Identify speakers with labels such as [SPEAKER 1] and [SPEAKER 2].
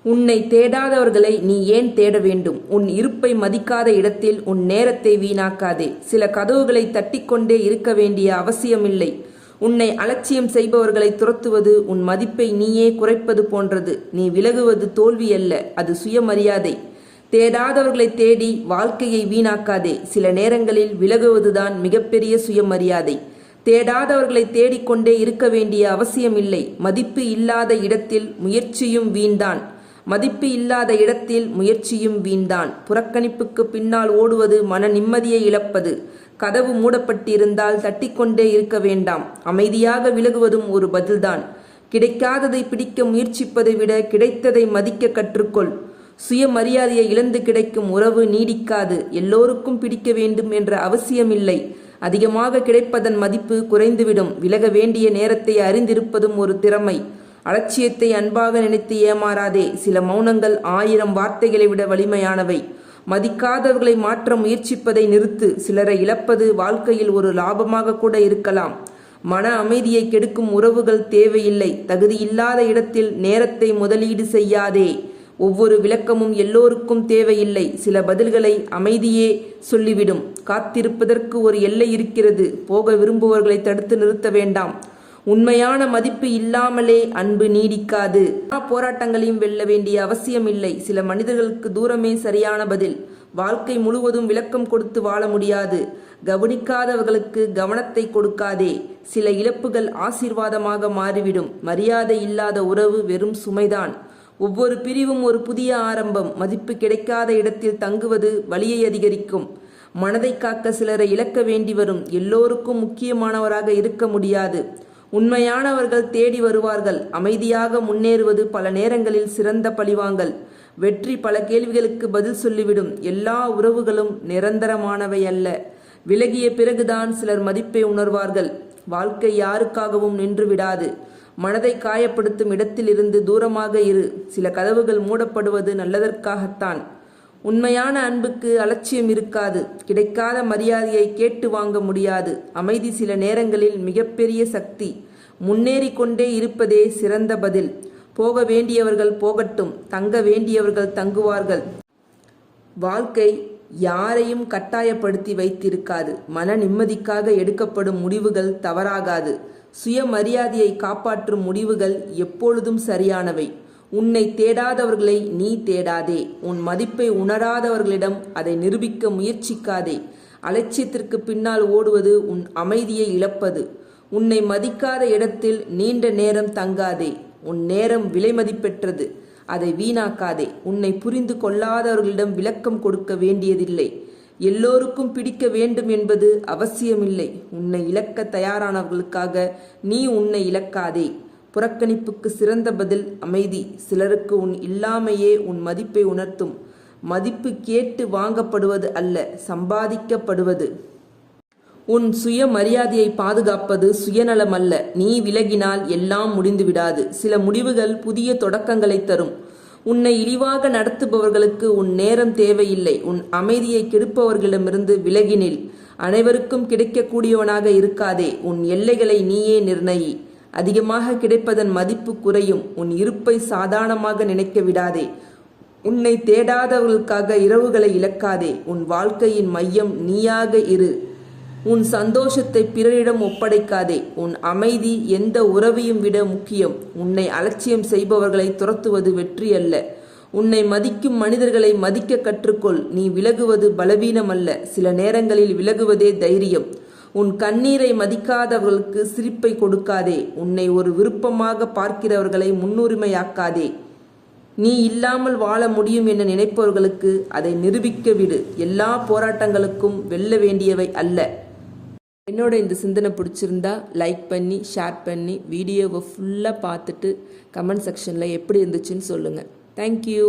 [SPEAKER 1] உன்னை தேடாதவர்களை நீ ஏன் தேட வேண்டும்? உன் இருப்பை மதிக்காத இடத்தில் உன் நேரத்தை வீணாக்காதே. சில கதவுகளை தட்டிக்கொண்டே இருக்க வேண்டிய அவசியமில்லை. உன்னை அலட்சியம் செய்பவர்களை துரத்துவது உன் மதிப்பை நீயே குறைப்பது போன்றது. நீ விலகுவது தோல்வி அல்ல, அது சுயமரியாதை. தேடாதவர்களை தேடி வாழ்க்கையை வீணாக்காதே. சில நேரங்களில் விலகுவதுதான் மிகப்பெரிய சுயமரியாதை. தேடாதவர்களை தேடிக்கொண்டே இருக்க வேண்டிய அவசியமில்லை. மதிப்பு இல்லாத இடத்தில் முயற்சியும் வீண்தான். மதிப்பு இல்லாத இடத்தில் முயற்சியும் வீண்தான். புறக்கணிப்புக்கு பின்னால் ஓடுவது மன நிம்மதியை இழப்பது. கதவு மூடப்பட்டிருந்தால் தட்டிக்கொண்டே இருக்க வேண்டாம். அமைதியாக விலகுவதும் ஒரு பதில்தான். கிடைக்காததை பிடிக்க முயற்சிப்பதை விட கிடைத்ததை மதிக்க கற்றுக்கொள். சுயமரியாதையை இழந்து கிடைக்கும் உறவு நீடிக்காது. எல்லோருக்கும் பிடிக்க வேண்டும் என்ற அவசியமில்லை. அதிகமாக கிடைப்பதன் மதிப்பு குறைந்துவிடும். விலக வேண்டிய நேரத்தை அறிந்திருப்பதும் ஒரு திறமை. அலட்சியத்தை அன்பாக நினைத்து ஏமாறாதே. சில மௌனங்கள் 1000 வார்த்தைகளை விட வலிமையானவை. மதிக்காதவர்களை மாற்ற முயற்சிப்பதை நிறுத்து. சிலரை இழப்பது வாழ்க்கையில் ஒரு லாபமாக கூட இருக்கலாம். மன அமைதியை கெடுக்கும் உறவுகள் தேவையில்லை. தகுதியில்லாத இடத்தில் நேரத்தை முதலீடு செய்யாதே. ஒவ்வொரு விளக்கமும் எல்லோருக்கும் தேவையில்லை. சில பதில்களை அமைதியே சொல்லிவிடும். காத்திருப்பதற்கு ஒரு எல்லை இருக்கிறது. போக விரும்புவர்களை தடுத்து நிறுத்த வேண்டாம். உண்மையான மதிப்பு இல்லாமலே அன்பு நீடிக்காது. போராட்டங்களையும் வெல்ல வேண்டிய அவசியம் இல்லை. சில மனிதர்களுக்கு தூரமே சரியான பதில். வாழ்க்கை முழுவதும் விளக்கம் கொடுத்து வாழ முடியாது. கவனிக்காதவர்களுக்கு கவனத்தை கொடுக்காதே. சில இழப்புகள் ஆசீர்வாதமாக மாறிவிடும். மரியாதை இல்லாத உறவு வெறும் சுமைதான். ஒவ்வொரு பிரிவும் ஒரு புதிய ஆரம்பம். மதிப்பு கிடைக்காத இடத்தில் தங்குவது வலியை அதிகரிக்கும். மனதை காக்க சிலரை இழக்க வேண்டி வரும். எல்லோருக்கும் முக்கியமானவராக இருக்க முடியாது. உண்மையானவர்கள் தேடி வருவார்கள். அமைதியாக முன்னேறுவது பல நேரங்களில் சிறந்த பழிவாங்கல். வெற்றி பல கேள்விகளுக்கு பதில் சொல்லிவிடும். எல்லா உறவுகளும் நிரந்தரமானவை அல்ல. விலகிய பிறகுதான் சிலர் மதிப்பை உணர்வார்கள். வாழ்க்கை யாருக்காகவும் நின்று விடாது. மனதை காயப்படுத்தும் இடத்தில் இருந்து தூரமாக இரு. சில கதவுகள் மூடப்படுவது நல்லதற்காகத்தான். உண்மையான அன்புக்கு அலட்சியம் இருக்காது. கிடைக்காத மரியாதையை கேட்டு வாங்க முடியாது. அமைதி சில நேரங்களில் மிகப்பெரிய சக்தி. முன்னேறி கொண்டே இருப்பதே சிறந்த பதில். போக வேண்டியவர்கள் போகட்டும். தங்க வேண்டியவர்கள் தங்குவார்கள். வாழ்க்கை யாரையும் கட்டாயப்படுத்தி வைத்திருக்காது. மன நிம்மதிக்காக எடுக்கப்படும் முடிவுகள் தவறாகாது. சுயமரியாதையை காப்பாற்றும் முடிவுகள் எப்பொழுதும் சரியானவை. உன்னை தேடாதவர்களை நீ தேடாதே. உன் மதிப்பை உணராதவர்களிடம் அதை நிரூபிக்க முயற்சிக்காதே. அலட்சியத்திற்கு பின்னால் ஓடுவது உன் அமைதியை இழப்பது. உன்னை மதிக்காத இடத்தில் நீண்ட நேரம் தங்காதே. உன் நேரம் விலை மதிப்பெற்றது, அதை வீணாக்காதே. உன்னை புரிந்து கொள்ளாதவர்களிடம் விளக்கம் கொடுக்க வேண்டியதில்லை. எல்லோருக்கும் பிடிக்க வேண்டும் என்பது அவசியமில்லை. உன்னை இழக்க தயாரானவர்களுக்காக நீ உன்னை இழக்காதே. புறக்கணிப்புக்கு சிறந்த பதில் அமைதி. சிலருக்கு உன் இல்லாமையே உன் மதிப்பை உணர்த்தும். மதிப்பு கேட்டு வாங்கப்படுவது அல்ல, சம்பாதிக்கப்படுவது. உன் சுயமரியாதையை பாதுகாப்பது சுயநலம் அல்ல. நீ விலகினால் எல்லாம் முடிந்து விடாது. சில முடிவுகள் புதிய தொடக்கங்களை தரும். உன்னை இழிவாக நடத்துபவர்களுக்கு உன் நேரம் தேவையில்லை. உன் அமைதியை கெடுப்பவர்களிடமிருந்து விலகினில். அனைவருக்கும் கிடைக்கக்கூடியவனாக இருக்காதே. உன் எல்லைகளை நீயே நிர்ணயி. அதிகமாக கிடைப்பதன் மதிப்பு குறையும். உன் இருப்பை சாதாரணமாக நினைக்க விடாதே. உன்னை தேடாதவர்களுக்காக இரவுகளை இழக்காதே. உன் வாழ்க்கையின் மையம் நீயாக இரு. உன் சந்தோஷத்தை பிறரிடம் ஒப்படைக்காதே. உன் அமைதி எந்த உறவையும் விட முக்கியம். உன்னை அலட்சியம் செய்பவர்களை துரத்துவது வெற்றி அல்ல. உன்னை மதிக்கும் மனிதர்களை மதிக்க கற்றுக்கொள். நீ விலகுவது பலவீனம் அல்ல. சில நேரங்களில் விலகுவதே தைரியம். உன் கண்ணீரை மதிக்காதவர்களுக்கு சிரிப்பை கொடுக்காதே. உன்னை ஒரு விருப்பமாக பார்க்கிறவர்களை முன்னுரிமையாக்காதே. நீ இல்லாமல் வாழ முடியும் என நினைப்பவர்களுக்கு அதை நிரூபிக்க விடு. எல்லா போராட்டங்களுக்கும் வெல்ல வேண்டியவை அல்ல. என்னோட இந்த சிந்தனை பிடிச்சிருந்தா லைக் பண்ணி ஷேர் பண்ணி வீடியோவை ஃபுல்லாக பார்த்துட்டு கமெண்ட் செக்ஷனில் எப்படி இருந்துச்சுன்னு சொல்லுங்கள். தேங்க்யூ.